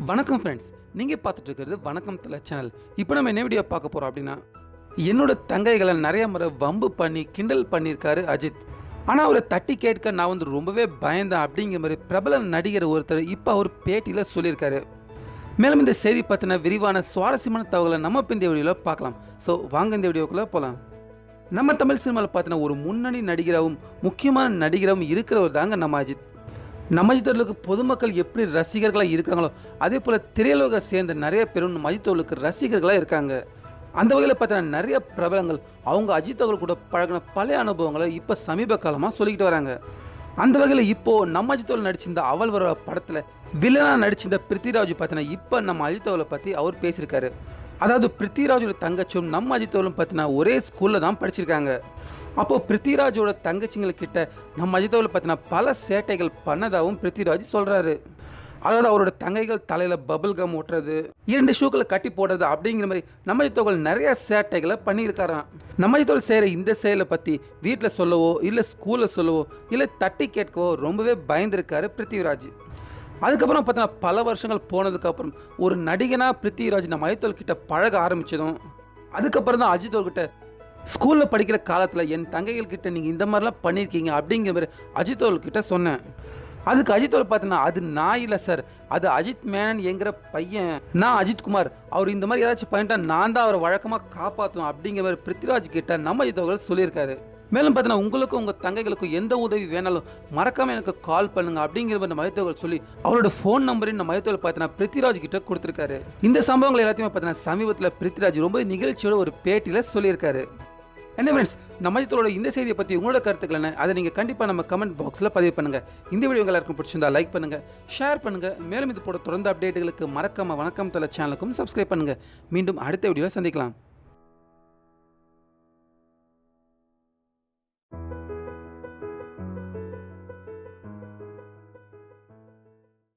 வணக்கம் ஃப்ரெண்ட்ஸ், நீங்கள் பார்த்துட்டு இருக்கிறது வணக்கம் தலை சேனல். இப்போ நம்ம என்ன வீடியோ பார்க்க போகிறோம் அப்படின்னா, என்னோட தங்கைகளை நிறைய முறை வம்பு பண்ணி கிண்டல் பண்ணியிருக்காரு அஜித். ஆனால் அவரை தட்டி கேட்க நான் ரொம்பவே பயந்தேன் அப்படிங்கிற மாதிரி பிரபல நடிகர் ஒருத்தர் இப்போ அவர் பேட்டியில் சொல்லியிருக்காரு. மேலும் இந்த செய்தி பற்றின விரிவான சுவாரஸ்யமான தகவலை நம்ம இப்போ இந்த வீடியோவில் பார்க்கலாம். ஸோ வாங்க இந்த வீடியோக்குள்ளே போகலாம். நம்ம தமிழ் சினிமாவில் பார்த்தினா ஒரு முன்னணி நடிகராகவும் முக்கியமான நடிகராகவும் இருக்கிறவர் தாங்க நம்ம அஜித். நம்ம அஜித்தவர்களுக்கு பொதுமக்கள் எப்படி ரசிகர்களாக இருக்காங்களோ அதே போல் திரையுலக சேர்ந்த நிறைய பேரும் நம்ம அஜித்தவர்களுக்கு ரசிகர்களாக இருக்காங்க. அந்த வகையில் பார்த்தீங்கன்னா நிறைய பிரபலங்கள் அவங்க அஜித்தவர்கள் கூட பழகின பழைய அனுபவங்களை இப்போ சமீப காலமாக சொல்லிக்கிட்டு வராங்க. அந்த வகையில் இப்போது நம்ம அஜித்தவர்கள் நடிச்சிருந்த அவள் வர படத்தில் வில்லனாக நடிச்சிருந்த பிருத்திவிராஜ் பார்த்தீங்கன்னா இப்போ நம்ம அஜித்தவர்களை பற்றி அவர் பேசியிருக்காரு. அதாவது பிருத்திவிராஜோட தங்கச்சியும் நம்ம அஜித்தவர்களும் பார்த்தீங்கன்னா ஒரே ஸ்கூலில் தான் படிச்சிருக்காங்க. அப்போது பிருத்திவிராஜோட தங்கச்சிங்கள்கிட்ட நம்ம அஜித்தவர்களை பார்த்தீங்கன்னா பல சேட்டைகள் பண்ணதாகவும் பிருத்திவிராஜ் சொல்கிறாரு. அதாவது அவரோட தங்கைகள் தலையில் பபிள் கம் ஓட்டுறது, 2 ஷூக்களை கட்டி போடுறது அப்படிங்கிற மாதிரி நம்ம அஜித்தவர்கள் நிறைய சேட்டைகளை பண்ணியிருக்காராம். நம்ம அஜித்தவர்கள் செய்கிற இந்த செயலை பற்றி வீட்டில் சொல்லவோ இல்லை ஸ்கூலில் சொல்லவோ இல்லை தட்டி கேட்கவோ ரொம்பவே பயந்துருக்காரு பிருத்திவிராஜ். அதுக்கப்புறம் பார்த்தீங்கன்னா பல வருஷங்கள் போனதுக்கப்புறம் ஒரு நடிகனாக பிருத்திவிராஜ் நம்ம அஜித்தவர்கிட்ட பழக ஆரம்பித்ததும் அதுக்கப்புறம் தான் அஜித்தவர்கிட்ட ஸ்கூலில் படிக்கிற காலத்தில் என் தங்கைகள்கிட்ட நீங்கள் இந்த மாதிரிலாம் பண்ணியிருக்கீங்க அப்படிங்கிற மாதிரி அஜித்தவர்கிட்ட சொன்னேன். அதுக்கு அஜித்தவர்கள் பார்த்தீங்கன்னா அது நான் இல்லை சார், அது அஜித் மேனன் என்கிற பையன், நான் அஜித்குமார், அவர் இந்த மாதிரி ஏதாச்சும் பண்ணிட்டா நான் தான் அவரை வழக்கமாக காப்பாற்றுவேன் அப்படிங்கிற மாதிரி பிருத்திவிராஜ் கிட்ட நம்ம அஜித்தவர்கள் சொல்லியிருக்காரு. மேலும் பார்த்தீங்கன்னா உங்களுக்கும் உங்கள் தங்கைகளுக்கும் எந்த உதவி வேணாலும் மறக்காமல் எனக்கு கால் பண்ணுங்க அப்படிங்கிற மாதிரி நம்ம அஜித்தவர்கள் சொல்லி அவரோட ஃபோன் நம்பரையும் நம்ம அஜித்தவர்கள் பார்த்தீங்கன்னா பிருத்திவிராஜ் கிட்ட கொடுத்துருக்காரு. இந்த சம்பவங்கள் எல்லாத்தையுமே பார்த்தீங்கன்னா சமீபத்தில் பிருத்திவிராஜ் ரொம்ப நிகழ்ச்சியோட ஒரு பேட்டியில் சொல்லியிருக்காரு. என்ன ஃப்ரெண்ட்ஸ், நம்ம அஜித்தோட இந்த செய்தியை பற்றி உங்களோட கருத்துக்கள் என்ன, அதை நீங்கள் கண்டிப்பாக நம்ம கமெண்ட் பாக்ஸில் பதிவு பண்ணுங்கள். இந்த வீடியோ எல்லாருக்கும் பிடிச்சிருந்தா லைக் பண்ணுங்கள், ஷேர் பண்ணுங்கள். மேலும் இது போட தொடர்ந்து அப்டேட்டுகளுக்கு மறக்காம வணக்கம் தலை சேனலுக்கும் சப்ஸ்கிரைப் பண்ணுங்கள். மீண்டும் அடுத்த வீடியோவில் சந்திக்கலாம்.